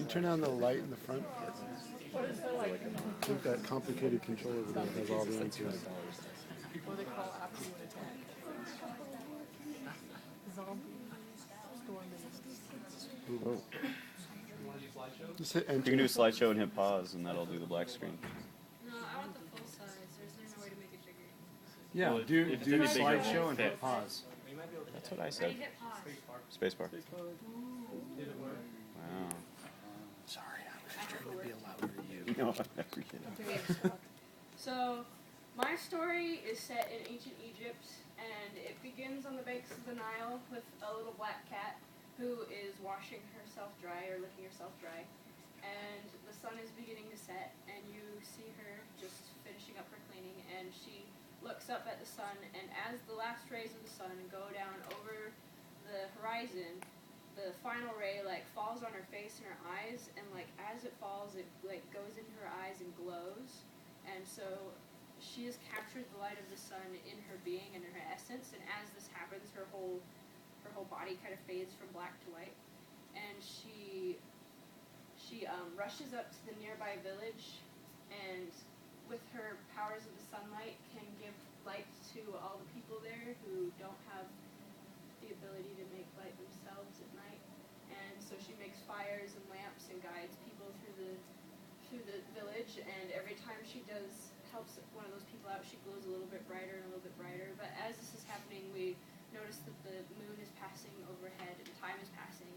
you turn on the light in the front? What is the like? I think that complicated controller over there has all the answers. What do they call after you attack? Zombie storm. Just hit You enter. can do a slideshow and hit pause, and that'll do the black screen. No, I want the full size. There's no way to make it bigger. Yeah, Well, do if it's any bigger, it slideshow won't and fit. hit pause. That's what I How do said. you hit pause? Spacebar. Wow. Sorry, I was trying to be louder to you. No, I appreciate it. So, my story is set in ancient Egypt, and it begins on the banks of the Nile with a little black cat who is washing herself dry or licking herself dry. And the sun is beginning to set, and you see her just finishing up her cleaning, and she looks up at the sun, and as the last rays of the sun go down over the horizon, the final ray falls on her face and her eyes, and as it falls, it goes into her eyes and glows, and so she has captured the light of the sun in her being and in her essence, and as this happens, her whole body kind of fades from black to white, and she rushes up to the nearby village, and with her powers of the sunlight can give light to all the people there who don't have the ability to make light themselves at night. And so she makes fires and lamps and guides people through the village, and every time she helps one of those people out, she glows a little bit brighter and a little bit brighter. But as this is happening, we notice that the moon is passing overhead and time is passing.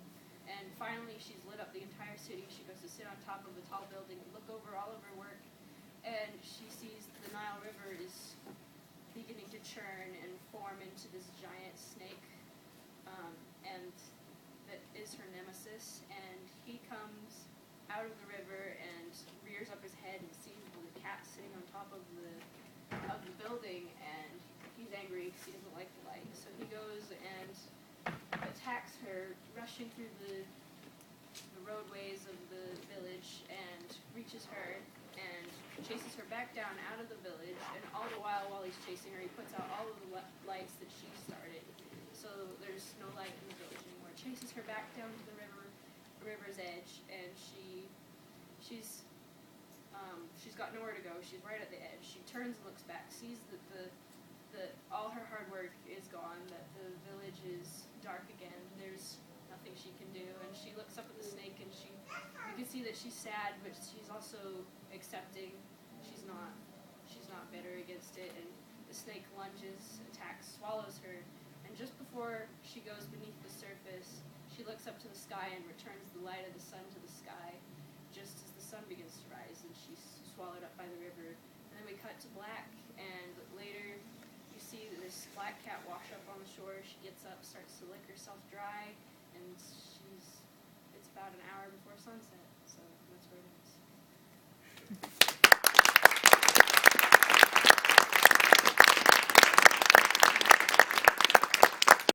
And finally, she's lit up the entire city. She goes to sit on top of a tall building and look over all of her work. And she sees the Nile River is beginning to churn and form into this giant snake. And that is her nemesis. And he comes out of the river and rears up his head and sees the cat sitting on top of the building. And he's angry because he doesn't like the light. So he goes and attacks her, rushing through the roadways of the village, and reaches her and chases her back down out of the village. And all the while he's chasing her, he puts out all of the lights that she started, so there's no light in the village anymore. Chases her back down to the river's edge, and she's got nowhere to go. She's right at the edge. She turns and looks back, sees that all her hard work is gone, that the village is dark again. There's nothing she can do, and she looks up at the snake, and you can see that she's sad, but she's also accepting. She's not bitter against it, and the snake lunges, attacks, swallows her, and just before she goes beneath the surface, she looks up to the sky and returns the light of the sun to the sky, just as the sun begins to rise, and she's swallowed up by the river. And then we cut to black, and later you see this black cat wash up on the shore. She gets up, starts to lick herself dry, and it's about an hour before sunset, so that's where it is.